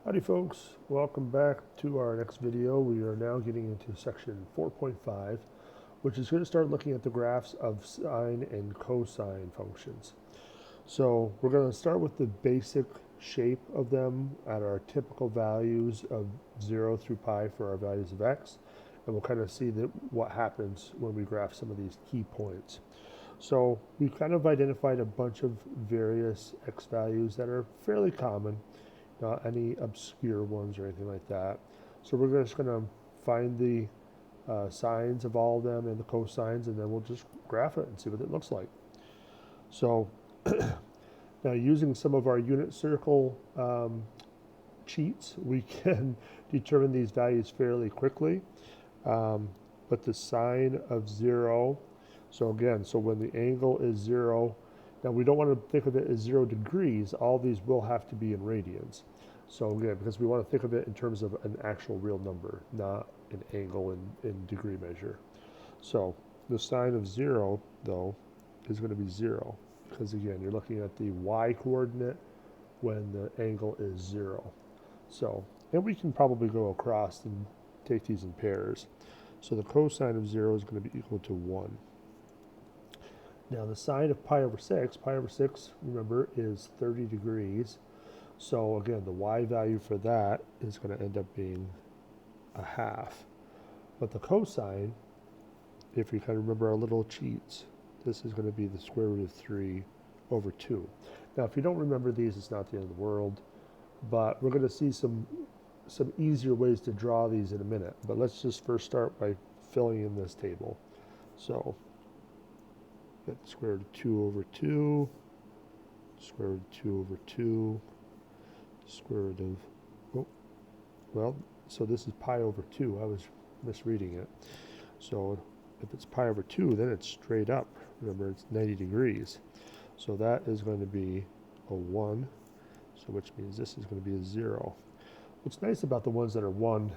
Howdy folks, welcome back to our next video. We are now getting into section 4.5, which is going to start looking at the graphs of sine and cosine functions. So we're going to start with the basic shape of them at our typical values of 0 through pi for our values of x, and we'll kind of see what happens when we graph some of these key points. So we've kind of identified a bunch of various x values that are fairly common, not any obscure ones or anything like that. So we're just going to find the sines of all of them and the cosines, and then we'll just graph it and see what it looks like. So now using some of our unit circle cheats, we can determine these values fairly quickly. But the sine of 0, so again, so when the angle is 0, now we don't want to think of it as 0 degrees, all these will have to be in radians. So again, because we want to think of it in terms of an actual real number, not an angle in degree measure. So the sine of 0, though, is going to be 0, because again, you're looking at the y coordinate when the angle is 0. So, and we can probably go across and take these in pairs. So the cosine of 0 is going to be equal to 1. Now the sine of pi over 6, remember, is 30 degrees. So again, the y value for that is going to end up being a half. But the cosine, if you kind of remember our little cheats, this is going to be the square root of 3 over 2. Now if you don't remember these, it's not the end of the world, but we're going to see some easier ways to draw these in a minute. But let's just first start by filling in this table. So get square root of 2 over 2, square root of 2 over 2, square root of, so this is pi over 2. I was misreading it. So if it's pi over 2, then it's straight up. Remember, it's 90 degrees. So that is going to be a 1, so which means this is going to be a 0. What's nice about the ones that are 1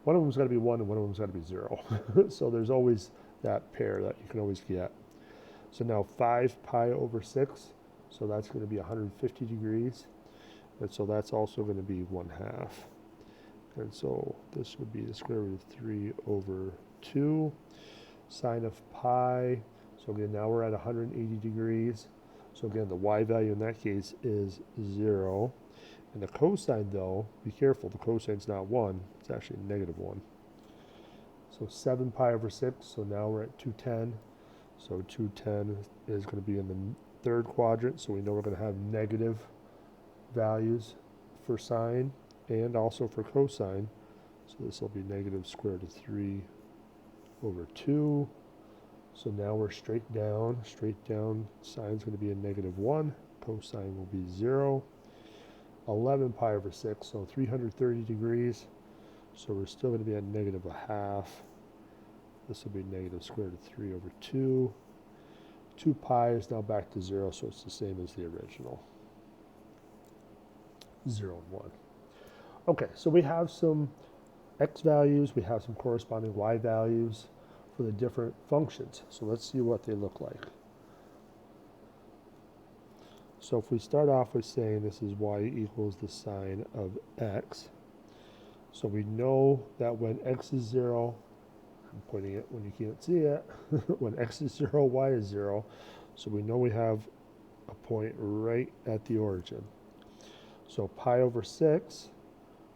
of them's got to be 1 and one of them's got to be 0. So there's always that pair that you can always get. So now 5 pi over 6, so that's going to be 150 degrees. And so that's also going to be 1/2. And so this would be the square root of 3 over 2. Sine of pi, so again, now we're at 180 degrees. So again, the y value in that case is 0. And the cosine, though, be careful, the cosine's not 1, it's actually -1. So 7 pi over 6, so now we're at 210. So 210 is going to be in the third quadrant, so we know we're going to have negative values for sine and also for cosine. So this will be negative square root of 3 over 2. So now we're straight down. Sine's going to be a -1, cosine will be 0. 11 pi over 6, so 330 degrees. So we're still going to be at -1/2. This will be negative square root of 3 over 2. 2 pi is now back to 0, so it's the same as the original. 0 and 1. Okay, so we have some x values, we have some corresponding y values for the different functions. So let's see what they look like. So if we start off with saying this is y equals the sine of x, so we know that when x is 0, I'm pointing it when you can't see it, when x is 0, y is 0, so we know we have a point right at the origin. So pi over 6,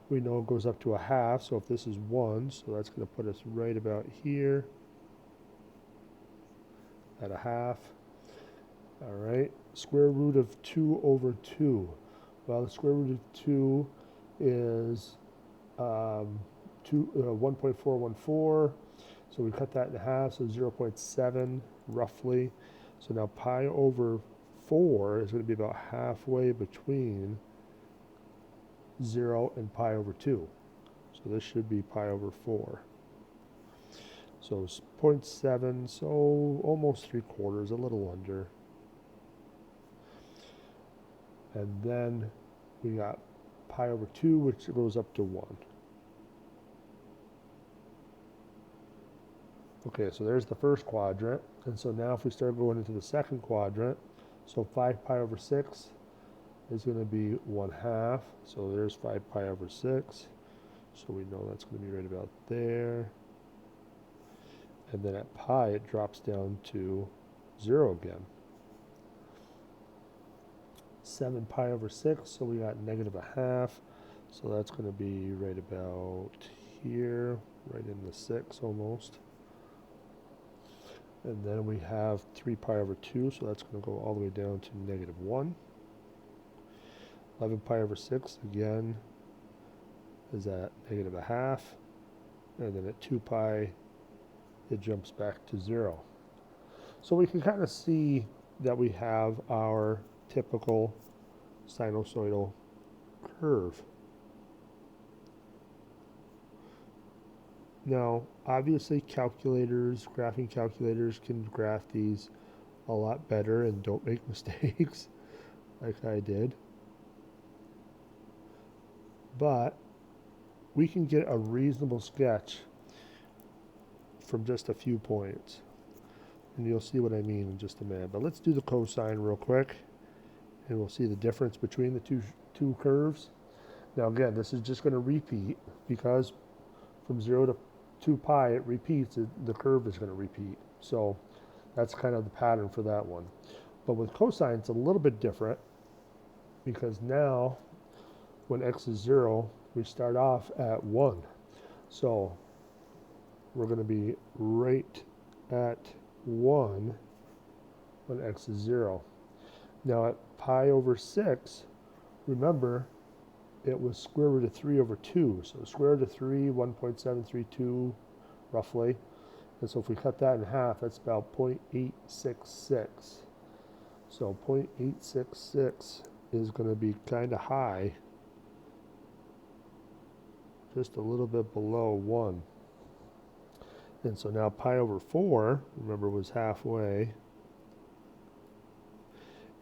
we know it goes up to 1/2, so if this is 1, so that's going to put us right about here at 1/2. All right, square root of 2 over 2. Well, the square root of 2 is 1.414, so we cut that in half, so 0.7 roughly. So now pi over 4 is going to be about halfway between 0 and pi over 2. So this should be pi over 4. So 0.7, so almost 3/4, a little under. And then we got pi over 2, which goes up to 1. Okay, so there's the first quadrant. And so now if we start going into the second quadrant, so 5 pi over 6, is going to be 1/2. So there's 5 pi over 6. So we know that's going to be right about there. And then at pi, it drops down to 0 again. 7 pi over 6, so we got -1/2. So that's going to be right about here, right in the 6 almost. And then we have 3 pi over 2, so that's going to go all the way down to -1. 11 pi over 6, again, is at -1/2. And then at 2 pi, it jumps back to 0. So we can kind of see that we have our typical sinusoidal curve. Now, obviously graphing calculators can graph these a lot better and don't make mistakes like I did. But we can get a reasonable sketch from just a few points. And you'll see what I mean in just a minute. But let's do the cosine real quick, and we'll see the difference between the two curves. Now again, this is just going to repeat because from 0 to 2 pi it repeats, the curve is going to repeat. So that's kind of the pattern for that one. But with cosine, it's a little bit different because now when x is 0, we start off at 1. So we're going to be right at 1 when x is 0. Now at pi over 6, remember, it was square root of 3 over 2. So square root of 3, 1.732 roughly. And so if we cut that in half, that's about 0.866. So 0.866 is going to be kind of high, just a little bit below 1. And so now pi over 4, remember, was halfway.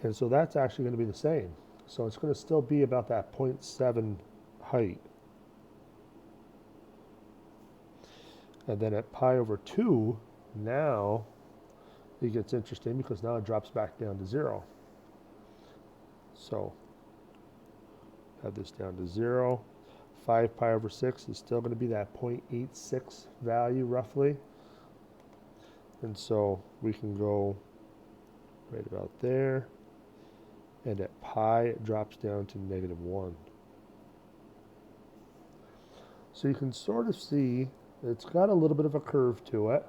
And so that's actually going to be the same. So it's going to still be about that 0.7 height. And then at pi over 2, now it gets interesting because now it drops back down to 0. So have this down to 0. 5 pi over 6 is still going to be that 0.86 value roughly. And so we can go right about there. And at pi, it drops down to -1. So you can sort of see it's got a little bit of a curve to it.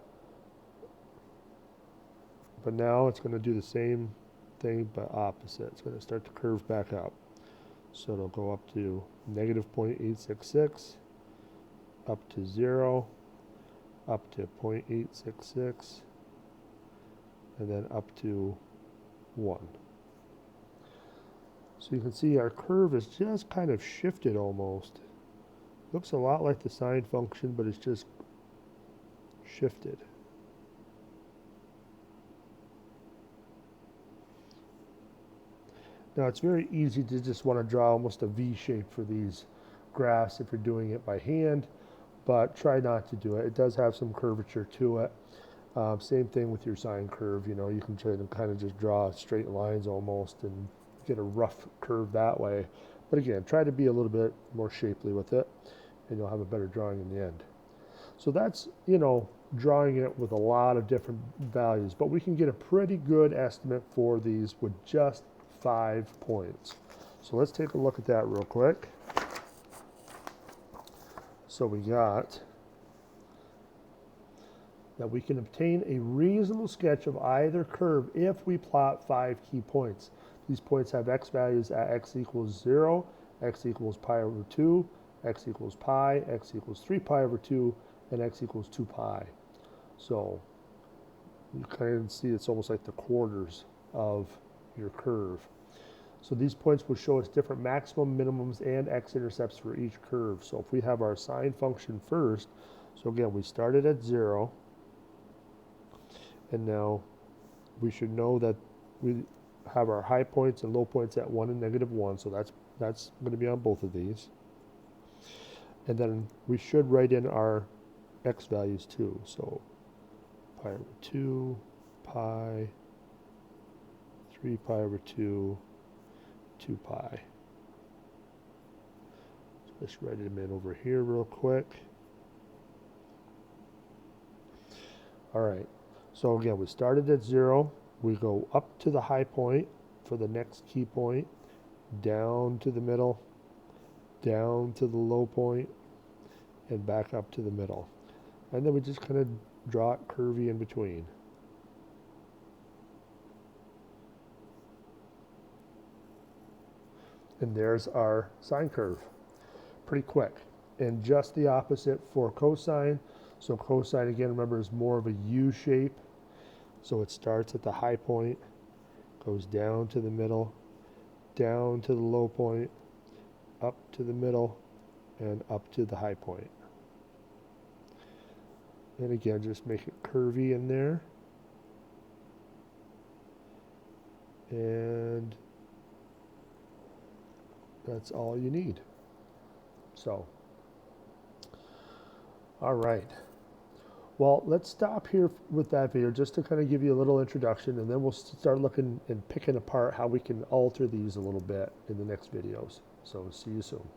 But now it's going to do the same thing but opposite. It's going to start to curve back up. So it'll go up to -0.866, up to 0, up to 0.866, and then up to 1. So you can see our curve is just kind of shifted almost. Looks a lot like the sine function, but it's just shifted. Now it's very easy to just want to draw almost a V shape for these graphs if you're doing it by hand, but try not to do it. It does have some curvature to it. Same thing with your sine curve. You know, you can try to kind of just draw straight lines almost and get a rough curve that way. But again, try to be a little bit more shapely with it, and you'll have a better drawing in the end. So that's, you know, drawing it with a lot of different values, but we can get a pretty good estimate for these with just 5 points. So let's take a look at that real quick. So we got that we can obtain a reasonable sketch of either curve if we plot 5 key points. These points have x values at x equals 0, x equals pi over 2, x equals pi, x equals 3 pi over 2, and x equals 2 pi. So you kind of see it's almost like the quarters of your curve. So these points will show us different maximum, minimums, and x-intercepts for each curve. So if we have our sine function first, so again, we started at 0, and now we should know that we have our high points and low points at 1 and -1, so that's going to be on both of these. And then we should write in our x values too. So pi over 2, pi, 3 pi over 2, 2 pi. So let's write them in over here real quick. All right, so again, we started at 0. We go up to the high point for the next key point, down to the middle, down to the low point, and back up to the middle. And then we just kind of draw it curvy in between. And there's our sine curve. Pretty quick. And just the opposite for cosine. So cosine, again, remember, is more of a U shape. So it starts at the high point, goes down to the middle, down to the low point, up to the middle, and up to the high point. And again, just make it curvy in there. And that's all you need. So, all right. Well, let's stop here with that video just to kind of give you a little introduction, and then we'll start looking and picking apart how we can alter these a little bit in the next videos. So see you soon.